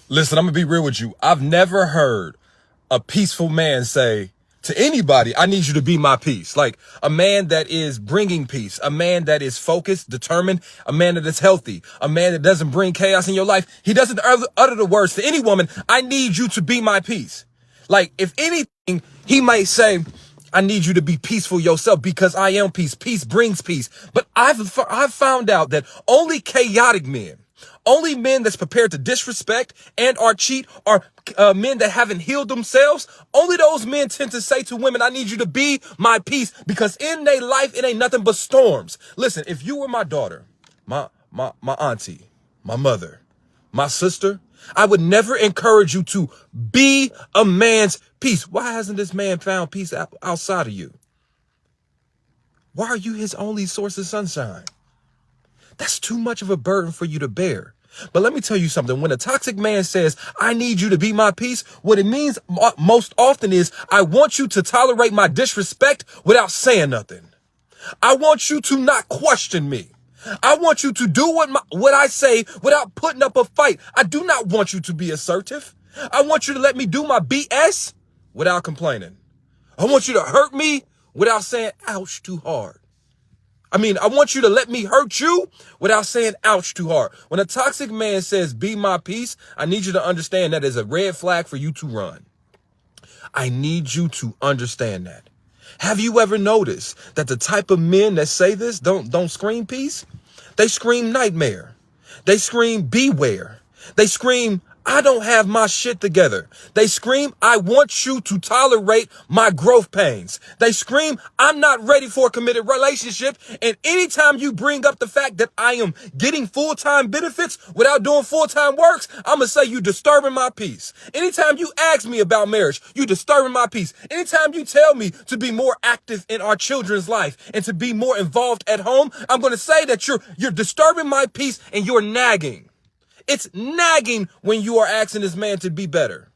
Listen, I'm gonna be real with you. I've never heard a peaceful man say to anybody, I need you to be my peace. Like a man that is bringing peace, a man that is focused, determined, a man that is healthy, a man that doesn't bring chaos in your life. He doesn't utter the words to any woman, I need you to be my peace. Like if anything, he might say, I need you to be peaceful yourself because I am peace. Peace brings peace. But I've found out that only chaotic men, only men that's prepared to disrespect and or cheat are men that haven't healed themselves. Only those men tend to say to women, I need you to be my peace, because in their life, it ain't nothing but storms. Listen, if you were my daughter, my auntie, my mother, my sister, I would never encourage you to be a man's peace. Why hasn't this man found peace outside of you? Why are you his only source of sunshine? That's too much of a burden for you to bear. But let me tell you something. When a toxic man says, I need you to be my peace, what it means most often is, I want you to tolerate my disrespect without saying nothing. I want you to not question me. I want you to do what I say without putting up a fight. I do not want you to be assertive. I want you to let me do my BS without complaining. I want you to hurt me without saying, ouch, too hard. I want you to let me hurt you without saying ouch too hard. When a toxic man says, be my peace, I need you to understand that is a red flag for you to run. I need you to understand that. Have you ever noticed that the type of men that say this don't scream peace? They scream nightmare. They scream beware. They scream, I don't have my shit together. They scream, I want you to tolerate my growth pains. They scream, I'm not ready for a committed relationship. And anytime you bring up the fact that I am getting full-time benefits without doing full-time works, I'm going to say you disturbing my peace. Anytime you ask me about marriage, you disturbing my peace. Anytime you tell me to be more active in our children's life and to be more involved at home, I'm going to say that you're disturbing my peace and you're nagging. It's nagging when you are asking this man to be better,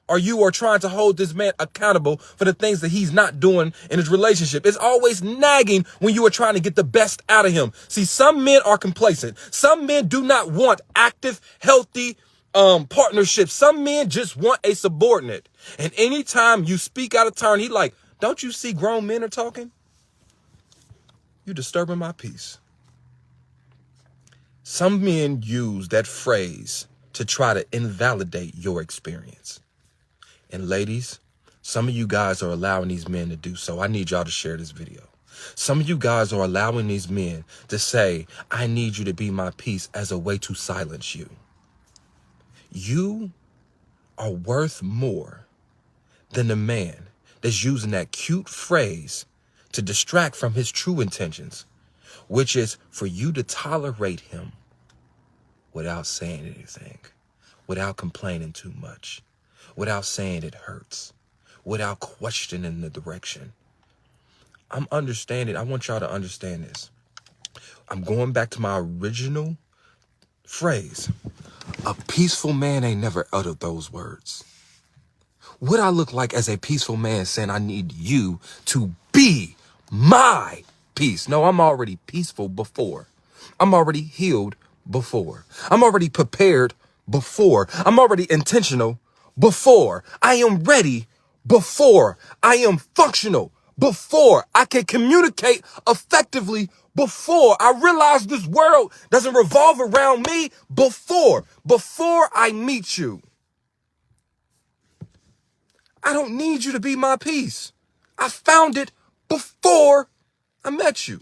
or you are trying to hold this man accountable for the things that he's not doing in his relationship. It's always nagging when you are trying to get the best out of him. See, some men are complacent. Some men do not want active, healthy partnerships. Some men just want a subordinate. And anytime you speak out of turn, he like, don't you see grown men are talking? You disturbing my peace. Some men use that phrase to try to invalidate your experience. And ladies, some of you guys are allowing these men to do so. I need y'all to share this video. Some of you guys are allowing these men to say, I need you to be my peace, as a way to silence you. You are worth more than the man that's using that cute phrase to distract from his true intentions, which is for you to tolerate him without saying anything, without complaining too much, without saying it hurts, without questioning the direction. I'm understanding. I want y'all to understand this. I'm going back to my original phrase. A peaceful man ain't never uttered those words. What I look like as a peaceful man saying, I need you to be my peace. No, I'm already peaceful before. I'm already healed before. I'm already prepared before. I'm already intentional before. I am ready before. I am functional before. I can communicate effectively before. I realize this world doesn't revolve around me before I meet you. I don't need you to be my peace. I found it before I met you.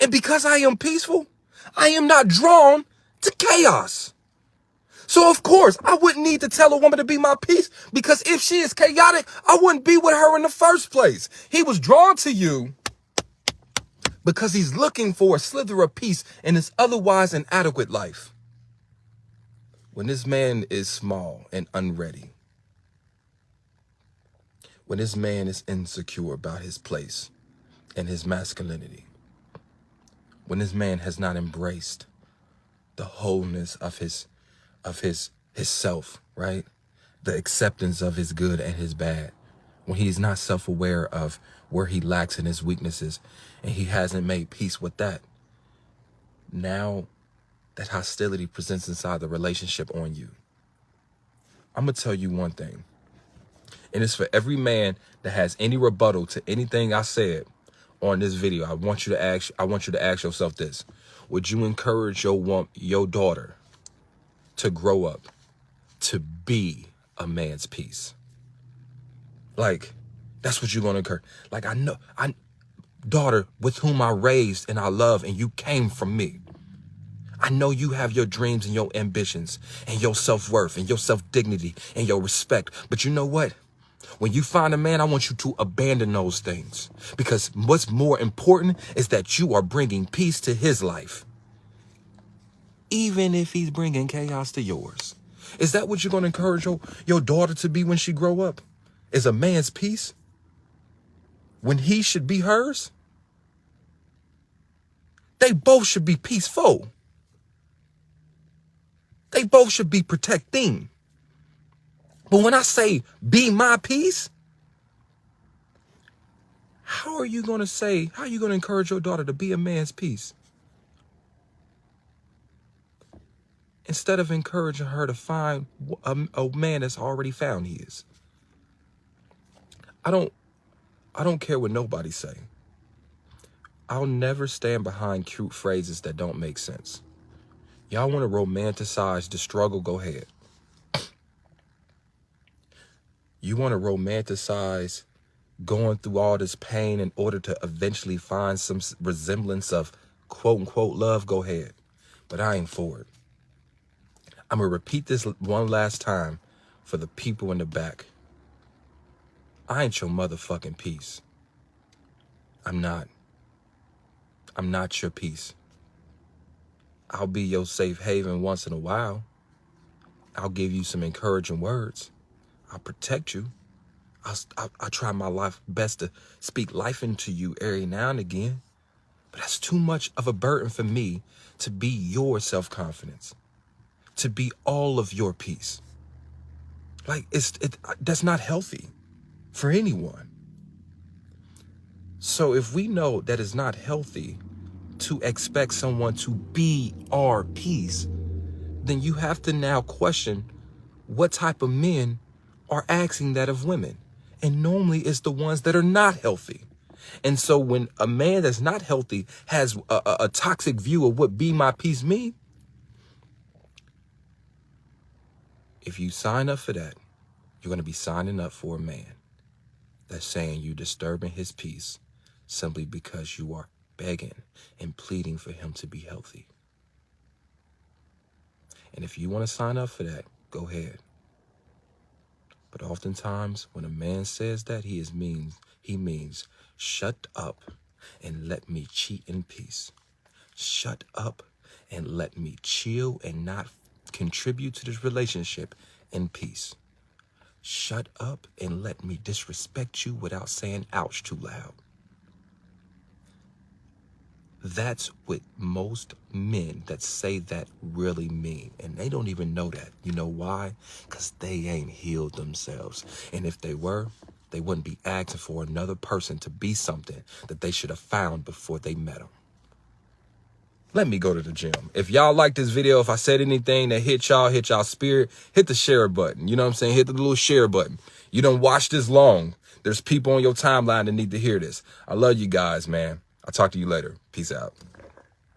And because I am peaceful, I am not drawn to chaos. So of course, I wouldn't need to tell a woman to be my peace, because if she is chaotic, I wouldn't be with her in the first place. He was drawn to you because he's looking for a slither of peace in his otherwise inadequate life. When this man is small and unready, when this man is insecure about his place and his masculinity, when this man has not embraced the wholeness of his self, right? The acceptance of his good and his bad, when he's not self-aware of where he lacks in his weaknesses and he hasn't made peace with that. Now that hostility presents inside the relationship on you. I'm going to tell you one thing, and it's for every man that has any rebuttal to anything I said on this video. I want you to ask yourself this. Would you encourage your daughter to grow up to be a man's piece? Like, that's what you're going to encourage. Like, daughter with whom I raised and I love, and you came from me. I know you have your dreams and your ambitions and your self-worth and your self-dignity and your respect. But you know what? When you find a man, I want you to abandon those things, because what's more important is that you are bringing peace to his life, even if he's bringing chaos to yours. Is that what you're going to encourage your daughter to be when she grow up? Is a man's peace when he should be hers? They both should be peaceful. They both should be protecting. But when I say be my peace, how are you going to encourage your daughter to be a man's peace? Instead of encouraging her to find a man that's already found he is. I don't care what nobody say. I'll never stand behind cute phrases that don't make sense. Y'all want to romanticize the struggle? Go ahead. You want to romanticize going through all this pain in order to eventually find some resemblance of quote unquote love? Go ahead. But I ain't for it. I'm going to repeat this one last time for the people in the back. I ain't your motherfucking piece. I'm not. I'm not your piece. I'll be your safe haven once in a while. I'll give you some encouraging words. I'll protect you. I'll try my best to speak life into you every now and again. But that's too much of a burden for me to be your self-confidence, to be all of your peace. Like, that's not healthy for anyone. So if we know that it's not healthy to expect someone to be our peace, then you have to now question what type of men are asking that of women. And normally it's the ones that are not healthy. And so when a man that's not healthy has a toxic view of what be my peace mean, if you sign up for that, you're going to be signing up for a man that's saying you disturbing his peace simply because you are begging and pleading for him to be healthy. And if you want to sign up for that, go ahead. But oftentimes when a man says that, he means shut up and let me cheat in peace. Shut up and let me chill and not contribute to this relationship in peace. Shut up and let me disrespect you without saying ouch too loud. That's what most men that say that really mean. And they don't even know that. You know why? Because they ain't healed themselves. And if they were, they wouldn't be asking for another person to be something that they should have found before they met them. Let me go to the gym. If y'all like this video, if I said anything that hit y'all spirit, hit the share button. You know what I'm saying? Hit the little share button. You done watched this long. There's people on your timeline that need to hear this. I love you guys, man. I'll talk to you later. Peace out.